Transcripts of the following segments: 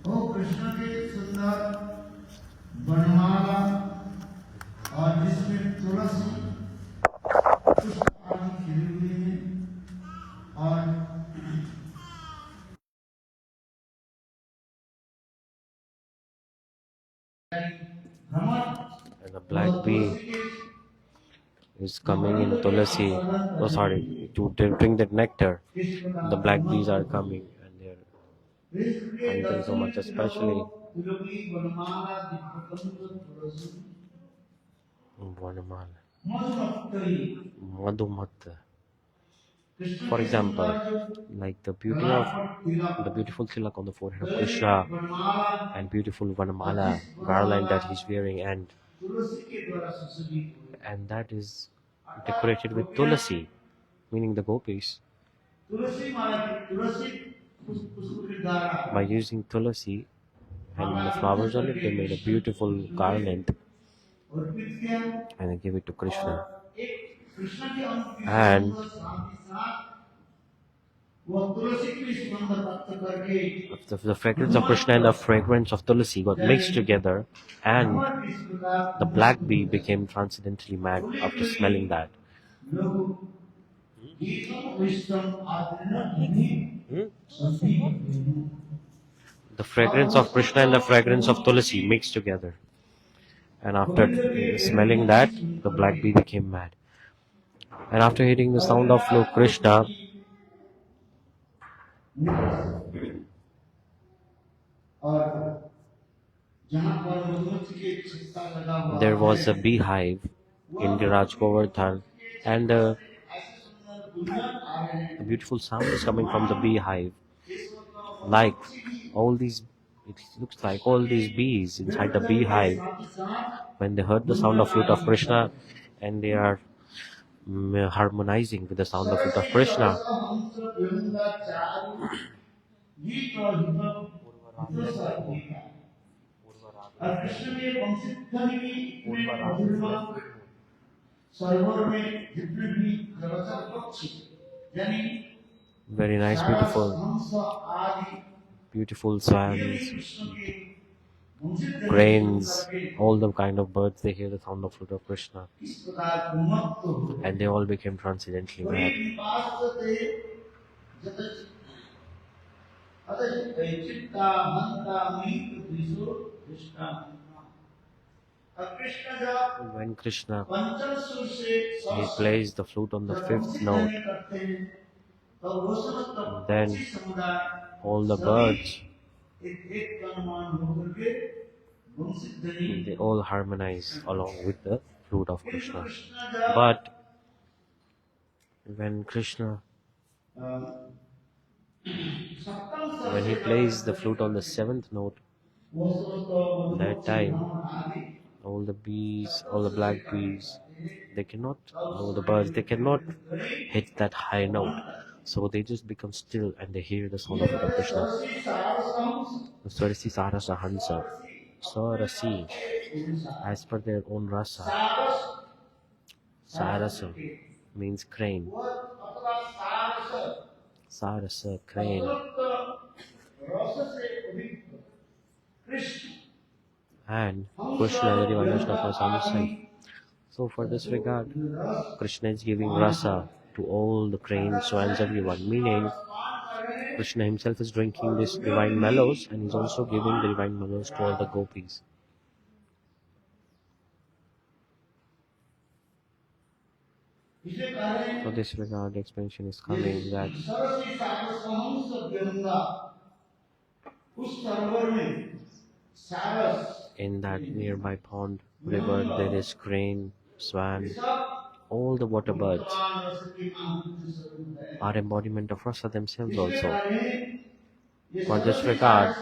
ओ कृष्ण के सुंदर बनमाला और जिसमें तुलसी पुष्प आदि खिले हुए हैं और And the black bee is coming in Tulasi. Oh, sorry, to drink that nectar. The black bees are coming and they're hunting so much, especially Vanamala, Madhumatha. For example, like the beautiful tilak on the forehead of Krishna and beautiful Vanamala garland that he's wearing, and that is decorated with tulasi, meaning the gopis. By using tulasi and the flowers on it, they made a beautiful garland and they gave it to Krishna. And the fragrance of Krishna and the fragrance of tulasi got mixed together, and the black bee became transcendently mad after smelling that. The fragrance of Krishna and the fragrance of tulasi mixed together. And after smelling that, the black bee became mad. And after hearing the sound of Lord Krishna, there was a beehive in the Raj Govardhan, and a beautiful sound is coming from the beehive. Like it looks like all these bees inside the beehive, when they heard the sound of flute of Krishna, and they are harmonizing with the sound of flute of Krishna. Very nice, beautiful swans, cranes, all the kind of birds, they hear the sound of flute of Krishna, and they all became transcendently mad. When Krishna he plays the flute on the fifth note, then all the birds, they all harmonize along with the flute of Krishna. But when Krishna, when he plays the flute on the seventh note, that time all the bees, all the black bees, they cannot, no, the birds, they cannot hit that high note. So they just become still and they hear the sound of Krishna. Swarasi Sarasa Hansa. Sarasi, as per their own rasa. Sarasa means crane. Sarasa, crane. And Krishna, the divine Krishna, was on the side. So for this regard, Krishna is giving rasa to all the cranes, swans, everyone. Meaning, Krishna himself is drinking this divine mellows, and he's also giving the divine mellows to all the gopis. For this regard, the explanation is coming that in that nearby pond, river, there is crane, swan, all the water birds are embodiment of rasa themselves also. For this regard,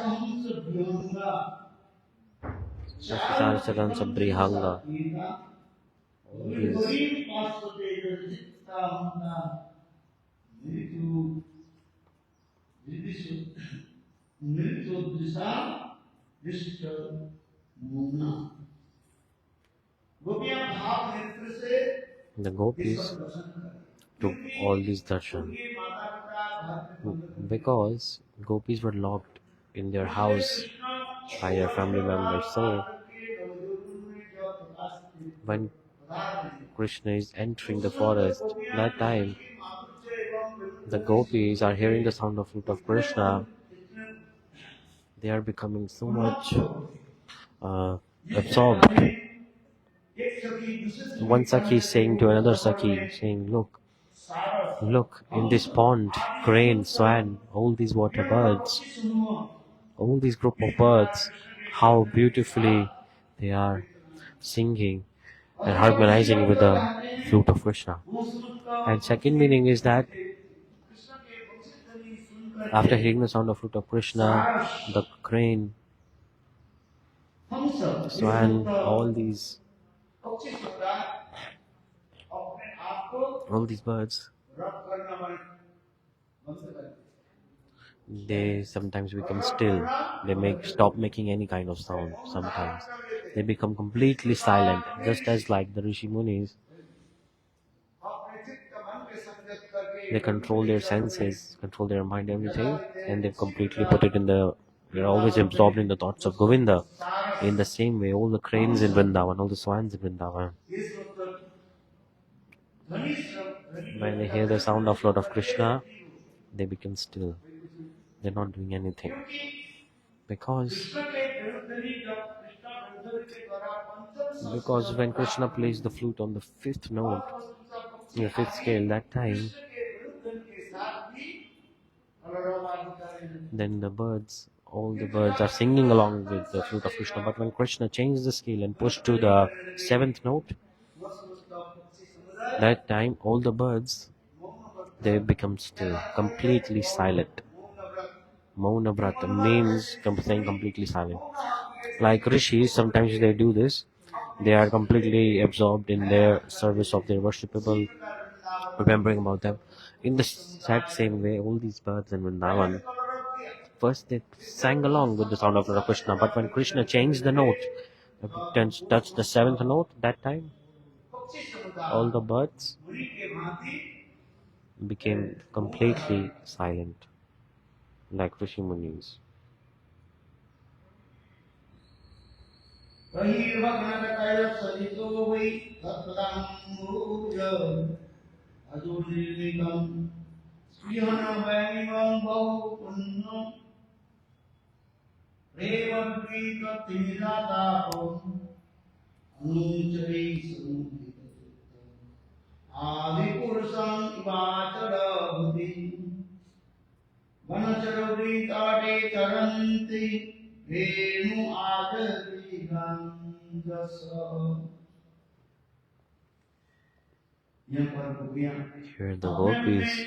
the gopis took all these darshan. because gopis were locked in their house by their family members. So when Krishna is entering the forest, that time the gopis are hearing the sound of flute of Krishna. They are becoming so much absorbed. One Sakhi is saying to another Sakhi, saying, look, in this pond, crane, swan, all these water birds, all these group of birds, how beautifully they are singing and harmonizing with the flute of Krishna. And second meaning is that after hearing the sound of flute of Krishna, the crane, swan, all these birds, they sometimes become still. They stop making any kind of sound. Sometimes they become completely silent, just as like the Rishi Munis. They control their senses, control their mind, everything, and they completely put it in they're always absorbed in the thoughts of Govinda. In the same way, all the cranes in Vrindavan, all the swans in Vrindavan, when they hear the sound of Lord of Krishna, they become still. They're not doing anything. Because when Krishna plays the flute on the fifth note, in the fifth scale, that time, then all the birds are singing along with the flute of Krishna. But when Krishna changed the scale and pushed to the seventh note, that time all the birds, they become still, completely silent. Mauna Brata means staying completely silent. Like rishis, sometimes they do this. They are completely absorbed in their service of their worshipable, remembering about them. In the exact same way, all these birds in Vrindavan, first they sang along with the sound of Lord Krishna, but when Krishna changed the note, touched the seventh note, that time, all the birds became completely silent, like Rishi Munis. Here the gopis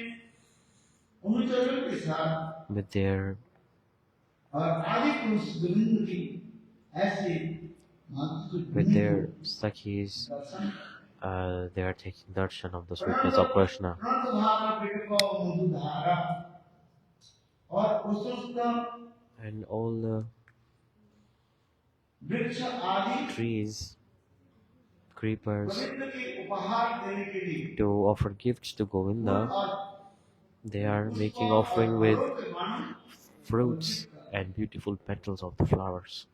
with their sakhis, they are taking darshan of the sweetness of Krishna. And all the trees, creepers, to offer gifts to Govinda, they are making offering with fruits and beautiful petals of the flowers.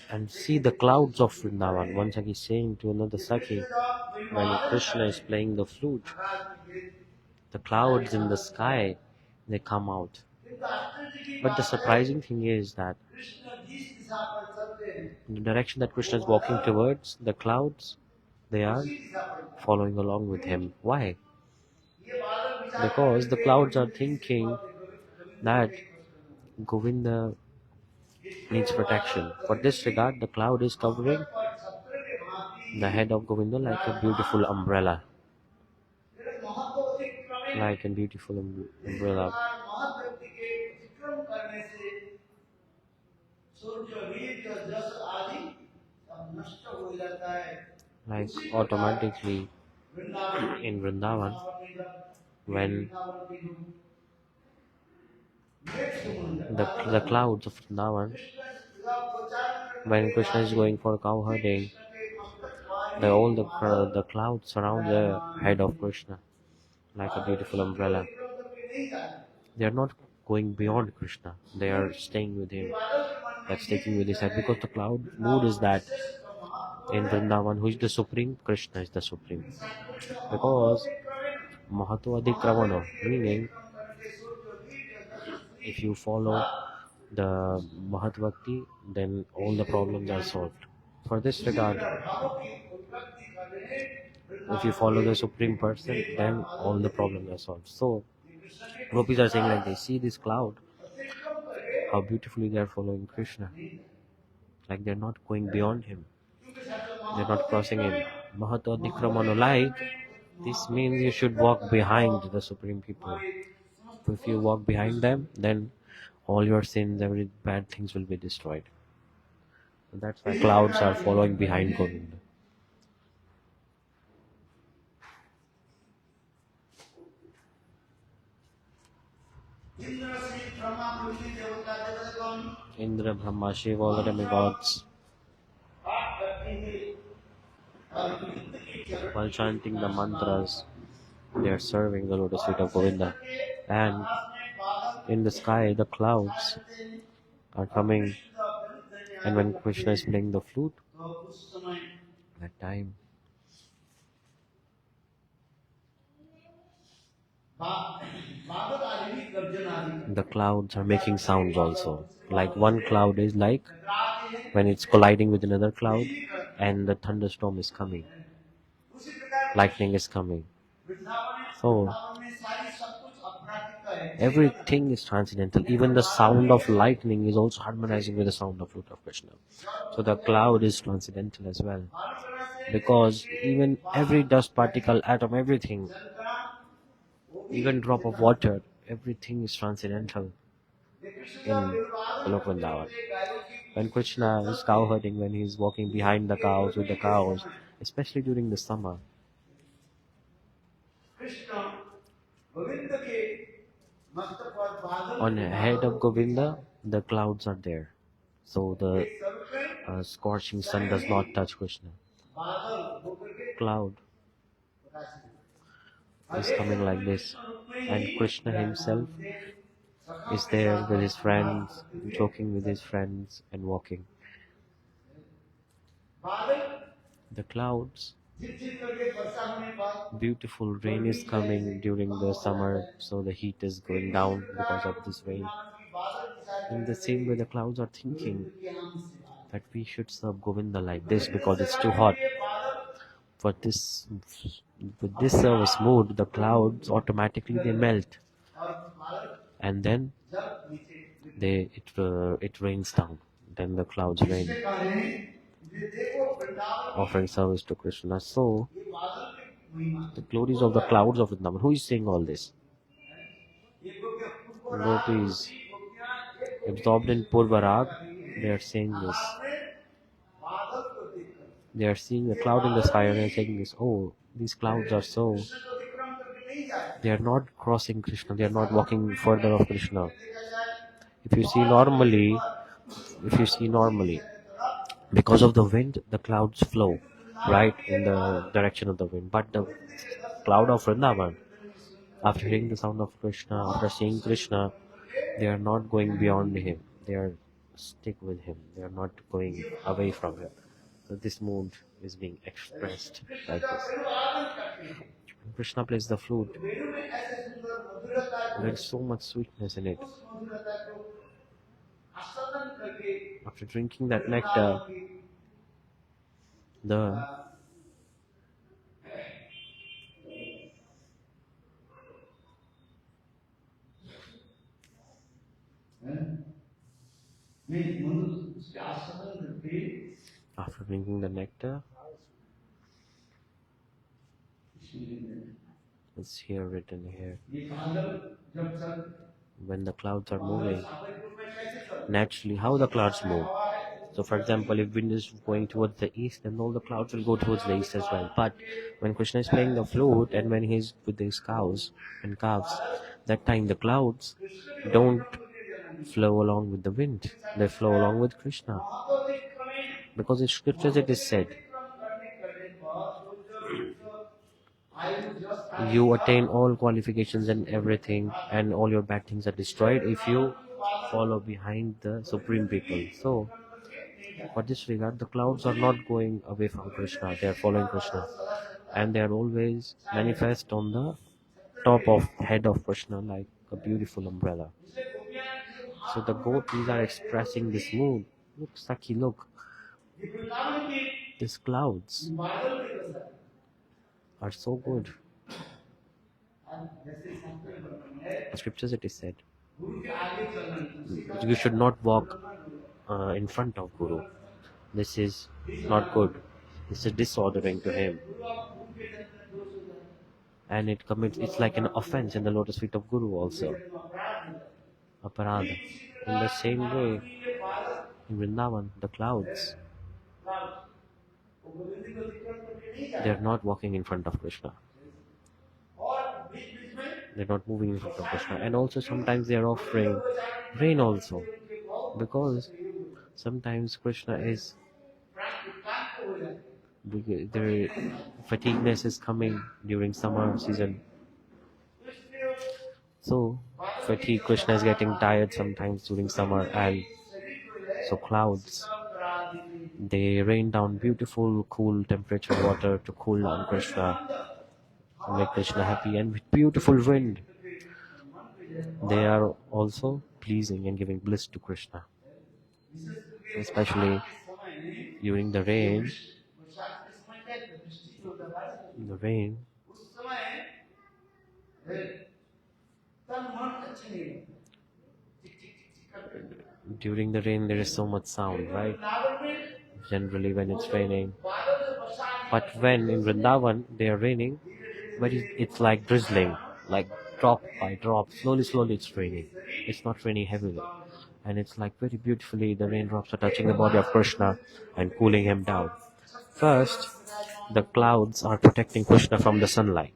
And see the clouds of Vrindavan. One Sakhi is saying to another Sakhi, when Krishna is playing the flute, the clouds in the sky, they come out. But the surprising thing is that the direction that Krishna is walking towards, the clouds, they are following along with him. Why? Because the clouds are thinking that Govinda needs protection. For this regard, the cloud is covering the head of Govinda like a beautiful umbrella. like a beautiful umbrella. महाव्यक्ति के अतिक्रम करने से सूर्य वीर जस आदि सब नष्ट हो जाता है. Like automatically in Vrindavan, when the clouds of Vrindavan, when Krishna is going for cow herding, all the clouds surround the head of Krishna like a beautiful umbrella. They are not going beyond Krishna. They are staying with him, like sticking with his head, because the cloud mood is that in Vrindavan, who is the supreme? Krishna is the supreme. Because Mahatva Adhikramana, meaning if you follow the Mahatbhakti, then all the problems are solved. For this regard, if you follow the Supreme Person, then all the problems are solved. So, gopis are saying like they see this cloud, how beautifully they are following Krishna. Like they're not going beyond him. They're not crossing him. Mahatva Adhikramana, like, this means you should walk behind the Supreme People. If you walk behind them, then all your sins, every bad things will be destroyed. And that's why clouds are following behind Govinda. Indra, Brahma, Shiva, all the demigods, while chanting the mantras, they are serving the lotus feet of Govinda. And in the sky, the clouds are coming. And when Krishna is playing the flute, that time, the clouds are making sounds also. Like one cloud is like when it's colliding with another cloud and the thunderstorm is coming. Lightning is coming. So, everything is transcendental. Even the sound of lightning is also harmonizing with the sound of flute of Krishna. So the cloud is transcendental as well. Because even every dust particle, atom, everything, even drop of water, everything is transcendental in Vrindavan. When Krishna is cow herding, when he is walking behind the cows with the cows, especially during the summer, on the head of Govinda, the clouds are there. So the scorching sun does not touch Krishna. Cloud is coming like this. And Krishna himself is there with his friends, joking with his friends and walking. The clouds, beautiful rain is coming during the summer, so the heat is going down because of this rain. In the same way, the clouds are thinking that we should serve Govinda like this because it's too hot. But with this service mood, the clouds automatically they melt, and then it rains down. Then the clouds rain, offering service to Krishna. So the glories of the clouds of Vrindavan. Who is saying all this? Gopis, absorbed in Purvarag, they are saying this. They are seeing a cloud in the sky and they are saying this. Oh, these clouds are so. They are not crossing Krishna. They are not walking further of Krishna. If you see normally, because of the wind, the clouds flow right in the direction of the wind. But the cloud of Vrindavan, after hearing the sound of Krishna, after seeing Krishna, they are not going beyond him. They are stick with him. They are not going away from him. So this mood is being expressed like this. When Krishna plays the flute, there is so much sweetness in it. After drinking that nectar, the after drinking the nectar, It's here written here. ये बादल जब चल When the clouds are moving, स्वाभाविक रूप में कैसे चलते naturally, how the clouds move. So, for example, if wind is going towards the east, then all the clouds will go towards the east as well. But when Krishna is playing the flute and when he's with his cows and calves, that time the clouds don't flow along with the wind. They flow along with Krishna. महातोधिक क्रमे Because in scriptures it is said, क्रम करने बाद आयु जस you attain all qualifications and everything, and all your bad things are destroyed if you follow behind the supreme people. So, for this regard, the clouds are not going away from Krishna, they are following Krishna. And they are always manifest on the top of head of Krishna like a beautiful umbrella. So the gopis are expressing this mood. Look, Sakhi, look. These clouds are so good. In scriptures it is said, you should not walk in front of Guru. This is not good. This is disordering to him. And it's like an offense in the lotus feet of Guru also. Aparada. In the same way, in Vrindavan, the clouds, they are not walking in front of Krishna. They're not moving in front of Krishna. And also sometimes they are offering rain also. Because sometimes Krishna is, their fatigueness is coming during summer season. So fatigue, Krishna is getting tired sometimes during summer, and so clouds, they rain down beautiful cool temperature water to cool down Krishna, to make Krishna happy, and with beautiful wind they are also pleasing and giving bliss to Krishna. Especially during the rain, there is so much sound, right? Generally when it's raining. But when in Vrindavan they are raining, but it's like drizzling, like drop by drop, slowly it's raining. It's not raining heavily. And it's like very beautifully the raindrops are touching the body of Krishna and cooling him down. First, the clouds are protecting Krishna from the sunlight,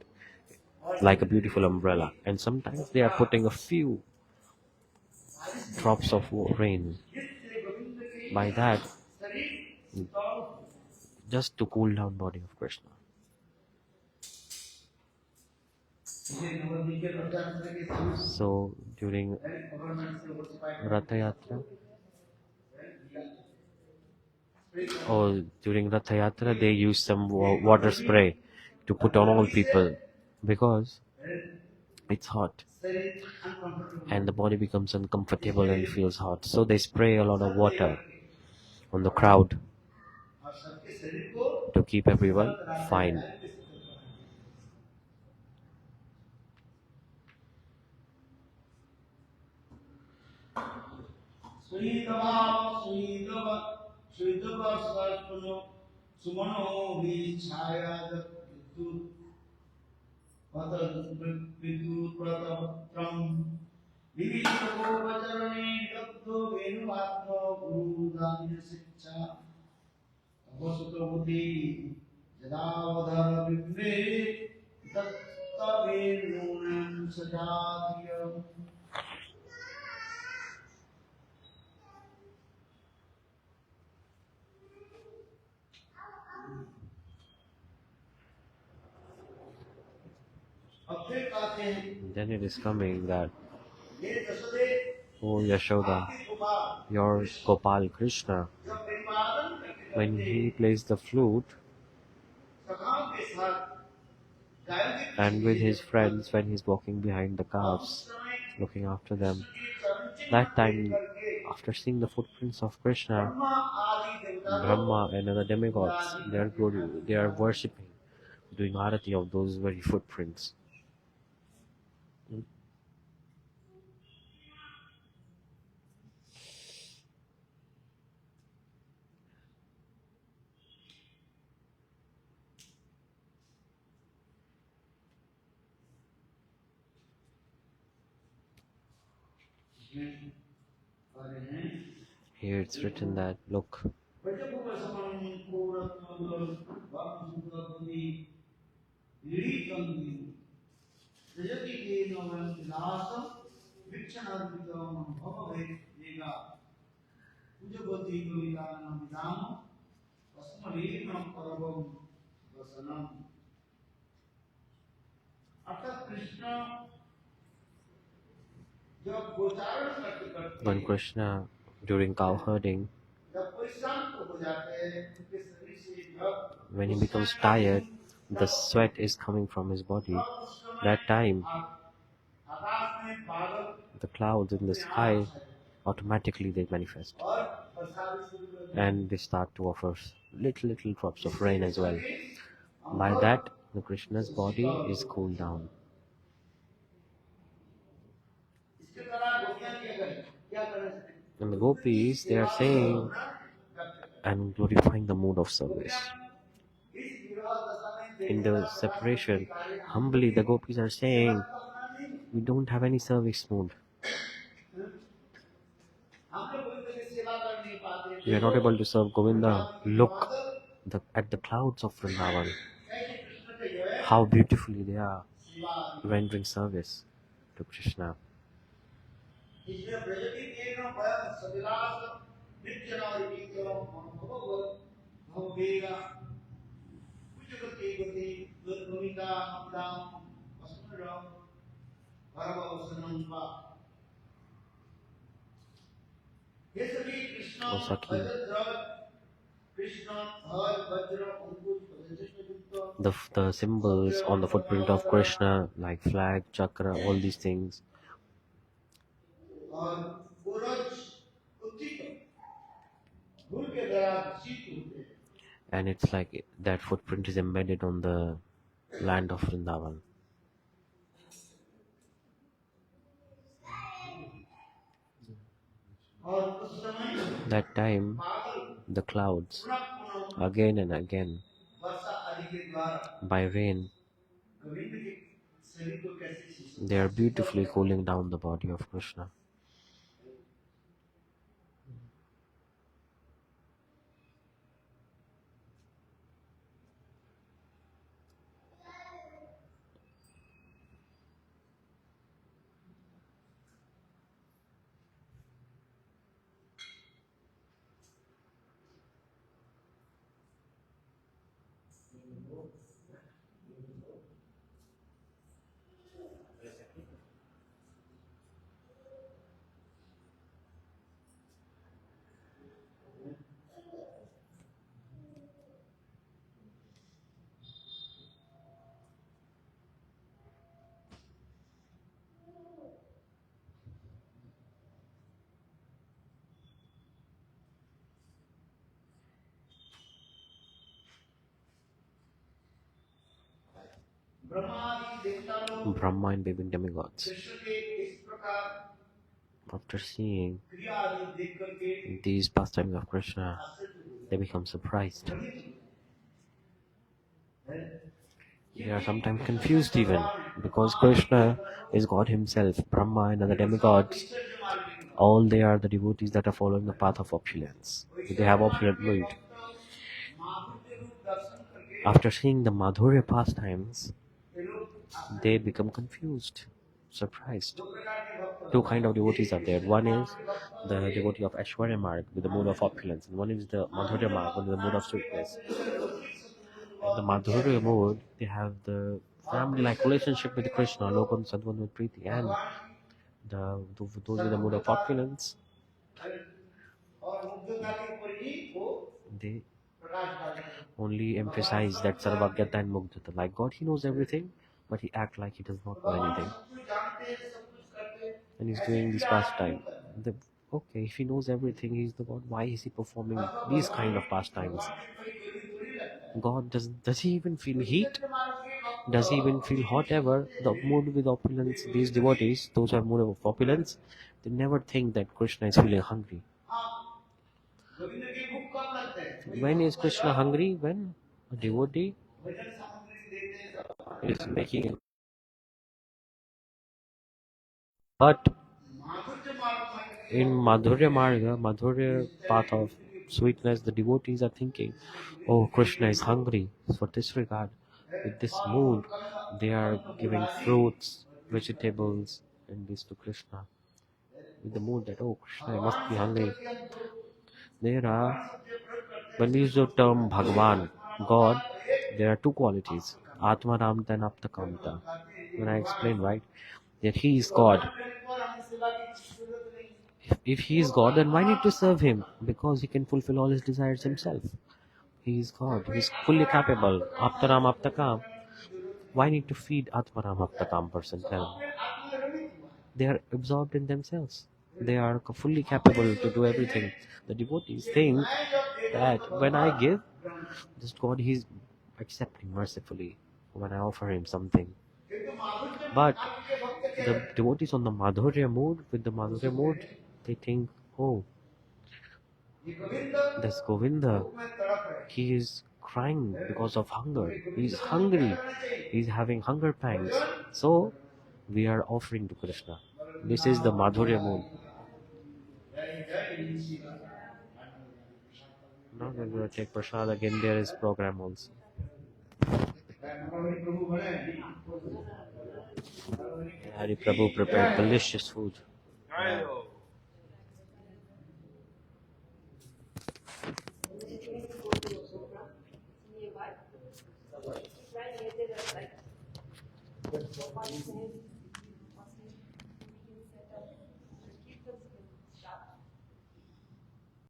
like a beautiful umbrella. And sometimes they are putting a few drops of rain. By that, just to cool down body of Krishna. So during Ratha Yatra, they use some water spray to put on all people because it's hot and the body becomes uncomfortable and feels hot. So they spray a lot of water on the crowd to keep everyone fine. Then it is coming that, oh Yashoda, your Gopal Krishna, when he plays the flute and with his friends when he's walking behind the calves, looking after them, that time, after seeing the footprints of Krishna, Brahma and other demigods, they are worshipping, doing arati of those very footprints. Here it's written that, look, when Krishna, during cow herding, when he becomes tired, the sweat is coming from his body. That time, the clouds in the sky automatically they manifest, and they start to offer little drops of rain as well. By that, the Krishna's body is cooled down. And the gopis, they are saying and glorifying the mood of service. In the separation, humbly the gopis are saying, we don't have any service mood. We are not able to serve Govinda. Look at the clouds of Vrindavan. How beautifully they are rendering service to Krishna. O Sakhi, the symbols on the footprint of Krishna, like flag, chakra, all these things, and it's like that footprint is embedded on the land of Vrindavan. That time, the clouds, again and again, by rain, they are beautifully cooling down the body of Krishna. Brahma and baby demigods, after seeing these pastimes of Krishna, they become surprised. They are sometimes confused even, because Krishna is God himself. Brahma and other demigods, all they are the devotees that are following the path of opulence. They have opulent mood. After seeing the Madhurya pastimes, they become confused, surprised. Two kind of devotees are there. One is the devotee of Aishwarya Marg with the mood of opulence, and one is the Madhurya Marg with the mood of sweetness. In the Madhurya mood, they have the family-like relationship with Krishna, Lokan Sadhvan with Preeti, and those with the mood of opulence, they only emphasize that Sarvagyata and Mugdhata. Like God, he knows everything, but he acts like he does not know anything. And he's doing this pastime. Okay, if he knows everything, he's the God, why is he performing these kind of pastimes? God, does he even feel heat? Does he even feel hot ever? The mood with opulence, these devotees, those who are mood of opulence, they never think that Krishna is feeling hungry. When is Krishna hungry? When a devotee is making, but In Madhurya Marga, Madhurya path of sweetness, the devotees are thinking, oh, Krishna is hungry. For this regard, with this mood, they are giving fruits, vegetables, and this to Krishna. With the mood that, oh, Krishna, I must be hungry. There are, when we use the term Bhagwan, God, there are two qualities, Atma Ramta and Apta Kamta. When I explain, right, that He is God. If He is God, then why need to serve Him? Because He can fulfill all His desires Himself. He is God. He is fully capable. Aptaram Aptakam. Why need to feed Atmaram Aptakam person? Tell me. They are absorbed in themselves. They are fully capable to do everything. The devotees think that when I give, this God, He is accepting mercifully when I offer Him something. But the devotees on the Madhurya mood, with the Madhurya mood, they think, oh, this Govinda, he is crying because of hunger. He is hungry. He is having hunger pangs. So, we are offering to Krishna. This is the Madhurya mood. Now we're going to take prasad again. There is program also. Hari Prabhu prepared delicious food.